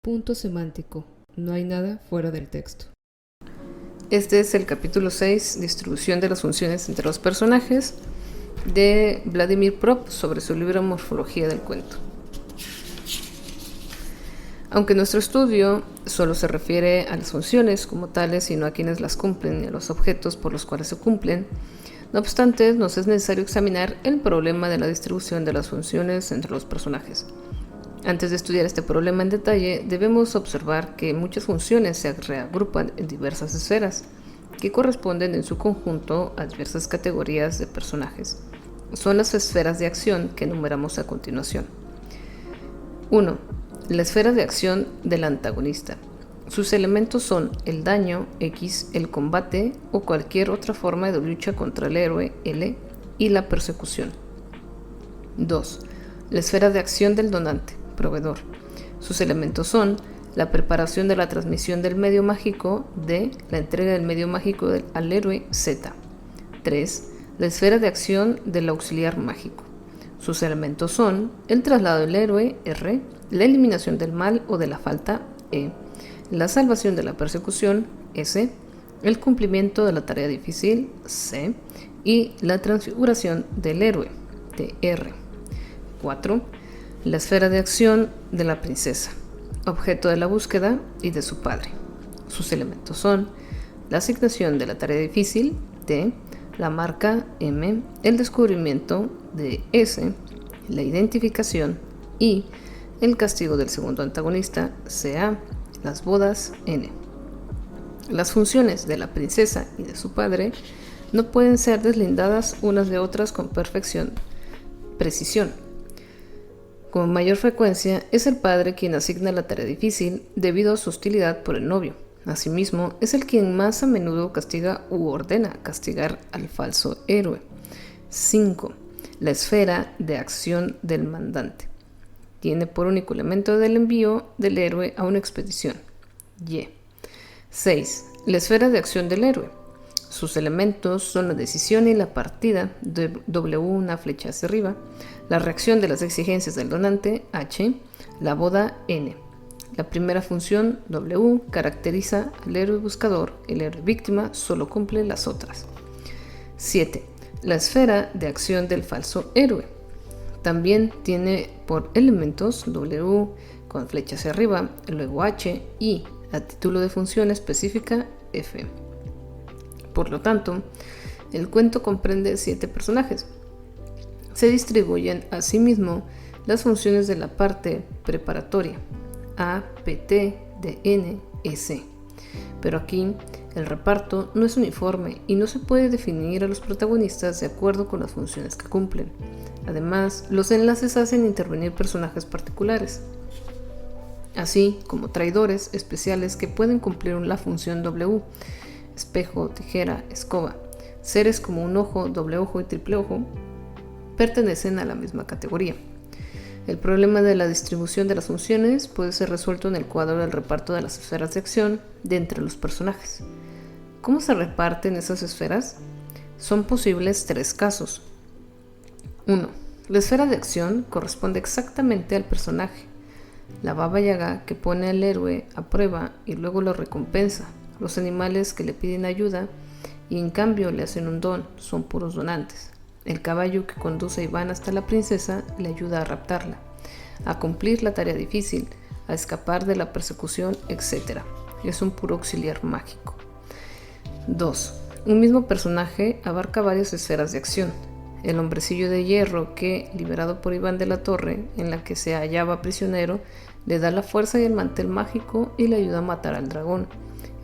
Punto semántico. No hay nada fuera del texto. Este es el capítulo 6, distribución de las funciones entre los personajes, de Vladimir Prop sobre su libro Morfología del cuento. Aunque nuestro estudio solo se refiere a las funciones como tales y no a quienes las cumplen ni a los objetos por los cuales se cumplen, no obstante, nos es necesario examinar el problema de la distribución de las funciones entre los personajes. Antes de estudiar este problema en detalle, debemos observar que muchas funciones se reagrupan en diversas esferas, que corresponden en su conjunto a diversas categorías de personajes. Son las esferas de acción que enumeramos a continuación. 1. La esfera de acción del antagonista. Sus elementos son el daño, X, el combate o cualquier otra forma de lucha contra el héroe, L, y la persecución. 2. La esfera de acción del donante, proveedor. Sus elementos son la preparación de la transmisión del medio mágico, D, la entrega del medio mágico al héroe, Z. 3. La esfera de acción del auxiliar mágico. Sus elementos son el traslado del héroe, R, la eliminación del mal o de la falta, E, la salvación de la persecución, S, el cumplimiento de la tarea difícil, C, y la transfiguración del héroe, TR. 4. La esfera de acción de la princesa, objeto de la búsqueda y de su padre. Sus elementos son la asignación de la tarea difícil, T, la marca, M, el descubrimiento de S, la identificación, I, el castigo del segundo antagonista, CA, las bodas, N. Las funciones de la princesa y de su padre no pueden ser deslindadas unas de otras con precisión. Con mayor frecuencia es el padre quien asigna la tarea difícil debido a su hostilidad por el novio. Asimismo, es el quien más a menudo castiga u ordena castigar al falso héroe. 5. La esfera de acción del mandante. Tiene por único elemento del envío del héroe a una expedición. Y. 6. La esfera de acción del héroe. Sus elementos son la decisión y la partida, W, una flecha hacia arriba, la reacción de las exigencias del donante, H, la boda, N. La primera función, W, caracteriza al héroe buscador, el héroe víctima solo cumple las otras. 7. La esfera de acción del falso héroe. También tiene por elementos W con flecha hacia arriba, luego H y a título de función específica F. Por lo tanto, el cuento comprende 7 personajes. Se distribuyen asimismo las funciones de la parte preparatoria, A, P, T, D, N, S. Pero aquí el reparto no es uniforme y no se puede definir a los protagonistas de acuerdo con las funciones que cumplen. Además, los enlaces hacen intervenir personajes particulares, así como traidores especiales que pueden cumplir la función W, espejo, tijera, escoba. Seres como un ojo, doble ojo y triple ojo pertenecen a la misma categoría. El problema de la distribución de las funciones puede ser resuelto en el cuadro del reparto de las esferas de acción de entre los personajes. ¿Cómo se reparten esas esferas? Son posibles 3 casos. 1. La esfera de acción corresponde exactamente al personaje, la Baba Yaga que pone al héroe a prueba y luego lo recompensa, los animales que le piden ayuda y en cambio le hacen un don, son puros donantes. El caballo que conduce a Iván hasta la princesa le ayuda a raptarla, a cumplir la tarea difícil, a escapar de la persecución, etc. Es un puro auxiliar mágico. 2. Un mismo personaje abarca varias esferas de acción. El hombrecillo de hierro que, liberado por Iván de la Torre, en la que se hallaba prisionero, le da la fuerza y el mantel mágico y le ayuda a matar al dragón.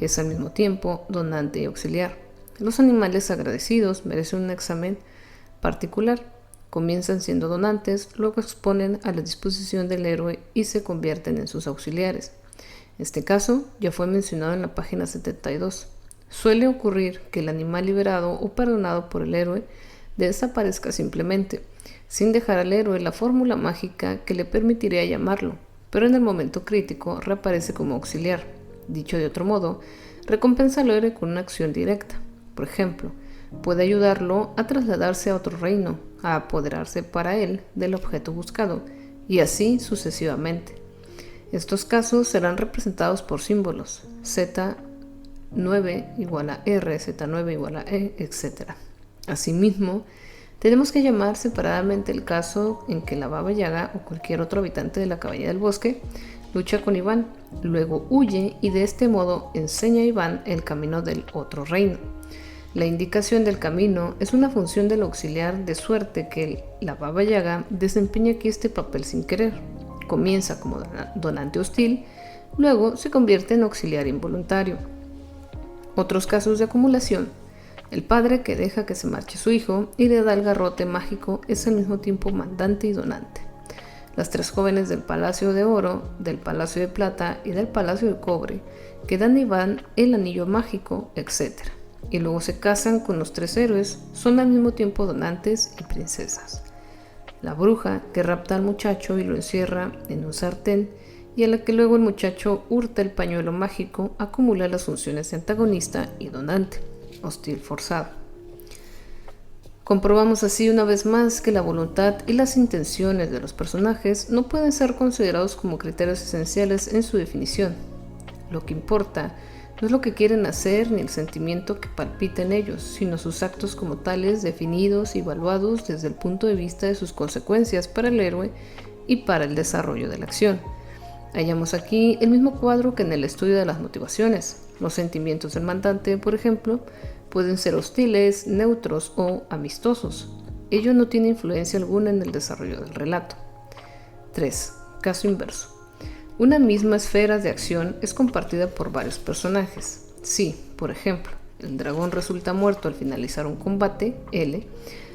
Es al mismo tiempo donante y auxiliar. Los animales agradecidos merecen un examen particular. Comienzan siendo donantes, luego exponen a la disposición del héroe y se convierten en sus auxiliares. Este caso ya fue mencionado en la página 72. Suele ocurrir que el animal liberado o perdonado por el héroe desaparezca simplemente, sin dejar al héroe la fórmula mágica que le permitiría llamarlo, pero en el momento crítico reaparece como auxiliar. Dicho de otro modo, recompensa al héroe con una acción directa. Por ejemplo, puede ayudarlo a trasladarse a otro reino, a apoderarse para él del objeto buscado, y así sucesivamente. Estos casos serán representados por símbolos Z9 igual a R, Z9 igual a E, etc. Asimismo, tenemos que llamar separadamente el caso en que la Baba Yaga o cualquier otro habitante de la Cabaña del Bosque lucha con Iván, luego huye y de este modo enseña a Iván el camino del otro reino. La indicación del camino es una función del auxiliar, de suerte que la Baba Yaga desempeña aquí este papel sin querer. Comienza como donante hostil, luego se convierte en auxiliar involuntario. Otros casos de acumulación: el padre que deja que se marche su hijo y le da el garrote mágico es al mismo tiempo mandante y donante. Las 3 jóvenes del Palacio de Oro, del Palacio de Plata y del Palacio de Cobre que dan a Iván el anillo mágico, etc. Y luego se casan con los 3 héroes, son al mismo tiempo donantes y princesas. La bruja que rapta al muchacho y lo encierra en un sartén y a la que luego el muchacho hurta el pañuelo mágico, acumula las funciones de antagonista y donante, hostil forzado. Comprobamos así una vez más que la voluntad y las intenciones de los personajes no pueden ser considerados como criterios esenciales en su definición. Lo que importa no es lo que quieren hacer ni el sentimiento que palpita en ellos, sino sus actos como tales, definidos y evaluados desde el punto de vista de sus consecuencias para el héroe y para el desarrollo de la acción. Hallamos aquí el mismo cuadro que en el estudio de las motivaciones. Los sentimientos del mandante, por ejemplo, pueden ser hostiles, neutros o amistosos. Ello no tiene influencia alguna en el desarrollo del relato. 3. Caso inverso. Una misma esfera de acción es compartida por varios personajes. Si, por ejemplo, el dragón resulta muerto al finalizar un combate, L,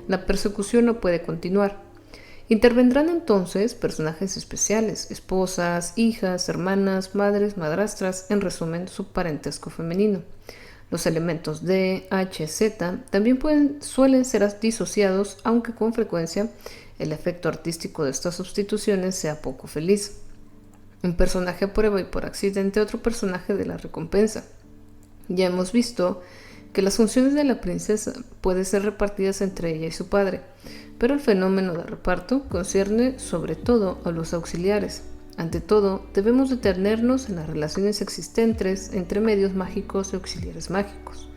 la persecución no puede continuar. Intervendrán entonces personajes especiales, esposas, hijas, hermanas, madres, madrastras, en resumen, su parentesco femenino. Los elementos D, H, Z también suelen ser disociados, aunque con frecuencia el efecto artístico de estas sustituciones sea poco feliz. Un personaje aprueba y por accidente otro personaje de la recompensa. Ya hemos visto que las funciones de la princesa pueden ser repartidas entre ella y su padre, pero el fenómeno de reparto concierne sobre todo a los auxiliares. Ante todo, debemos detenernos en las relaciones existentes entre medios mágicos y auxiliares mágicos.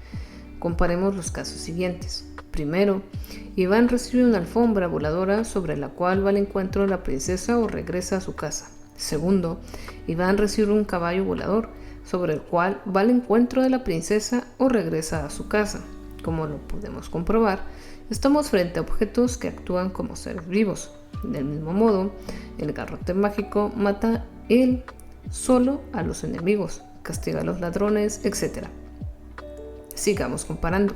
Comparemos los casos siguientes. Primero, Iván recibe una alfombra voladora sobre la cual va al encuentro de la princesa o regresa a su casa. Segundo, Iván recibe un caballo volador sobre el cual va al encuentro de la princesa o regresa a su casa. Como lo podemos comprobar, estamos frente a objetos que actúan como seres vivos. Del mismo modo, el garrote mágico mata él solo a los enemigos, castiga a los ladrones, etc. Sigamos comparando.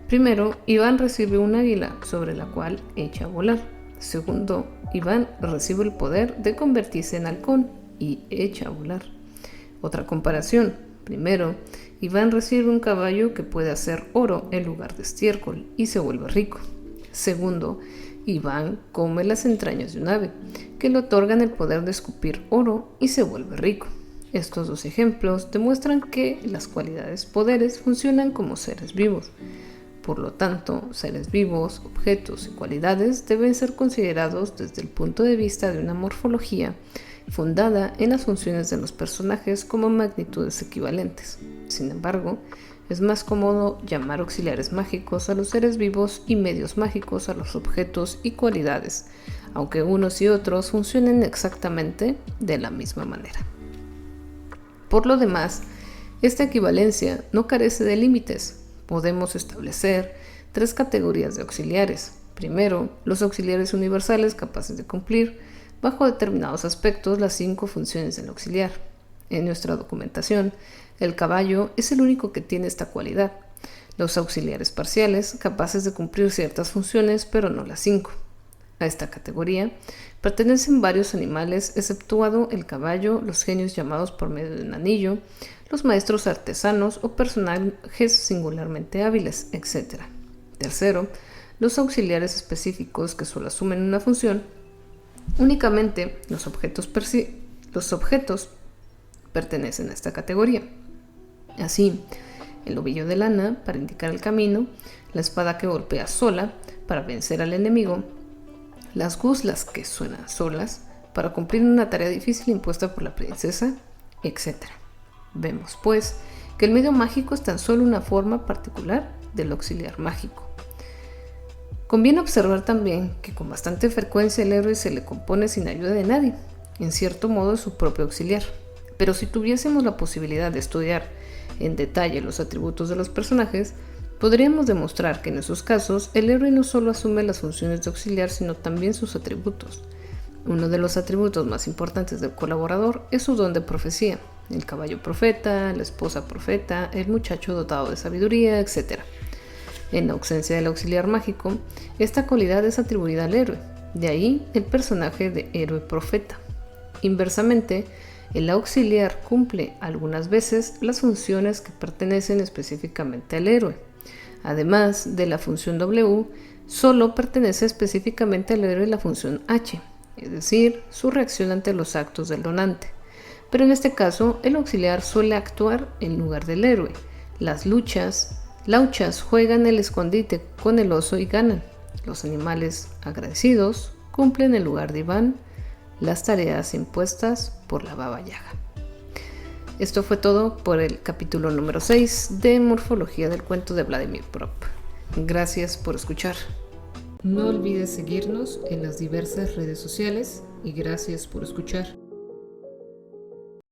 Primero, Iván recibe un águila sobre la cual echa a volar. Segundo, Iván recibe el poder de convertirse en halcón y echa a volar. Otra comparación. Primero, Iván recibe un caballo que puede hacer oro en lugar de estiércol y se vuelve rico. Segundo, Iván come las entrañas de un ave, que le otorgan el poder de escupir oro y se vuelve rico. Estos 2 ejemplos demuestran que las cualidades-poderes funcionan como seres vivos. Por lo tanto, seres vivos, objetos y cualidades deben ser considerados desde el punto de vista de una morfología fundada en las funciones de los personajes como magnitudes equivalentes. Sin embargo, es más cómodo llamar auxiliares mágicos a los seres vivos y medios mágicos a los objetos y cualidades, aunque unos y otros funcionen exactamente de la misma manera. Por lo demás, esta equivalencia no carece de límites. Podemos establecer 3 categorías de auxiliares. Primero, los auxiliares universales capaces de cumplir, bajo determinados aspectos, las 5 funciones del auxiliar. En nuestra documentación, el caballo es el único que tiene esta cualidad. Los auxiliares parciales, capaces de cumplir ciertas funciones, pero no las 5. A esta categoría pertenecen varios animales, exceptuado el caballo, los genios llamados por medio de un anillo, los maestros artesanos o personajes singularmente hábiles, etc. Tercero, los auxiliares específicos que solo asumen una función. Únicamente los objetos pertenecen a esta categoría. Así, el ovillo de lana para indicar el camino, la espada que golpea sola para vencer al enemigo, las guslas que suenan solas para cumplir una tarea difícil impuesta por la princesa, etc. Vemos, pues, que el medio mágico es tan solo una forma particular del auxiliar mágico. Conviene observar también que con bastante frecuencia el héroe se le compone sin ayuda de nadie, en cierto modo es su propio auxiliar. Pero si tuviésemos la posibilidad de estudiar en detalle los atributos de los personajes, podríamos demostrar que en esos casos el héroe no solo asume las funciones de auxiliar, sino también sus atributos. Uno de los atributos más importantes del colaborador es su don de profecía, el caballo profeta, la esposa profeta, el muchacho dotado de sabiduría, etc. En la ausencia del auxiliar mágico, esta cualidad es atribuida al héroe, de ahí el personaje de héroe profeta. Inversamente, el auxiliar cumple algunas veces las funciones que pertenecen específicamente al héroe. Además de la función W, solo pertenece específicamente al héroe la función H, es decir, su reacción ante los actos del donante. Pero en este caso, el auxiliar suele actuar en lugar del héroe. Las lauchas juegan el escondite con el oso y ganan. Los animales agradecidos cumplen en lugar de Iván las tareas impuestas por la Baba Yaga. Esto fue todo por el capítulo número 6 de Morfología del cuento de Vladimir Prop. Gracias por escuchar. No olvides seguirnos en las diversas redes sociales y gracias por escuchar.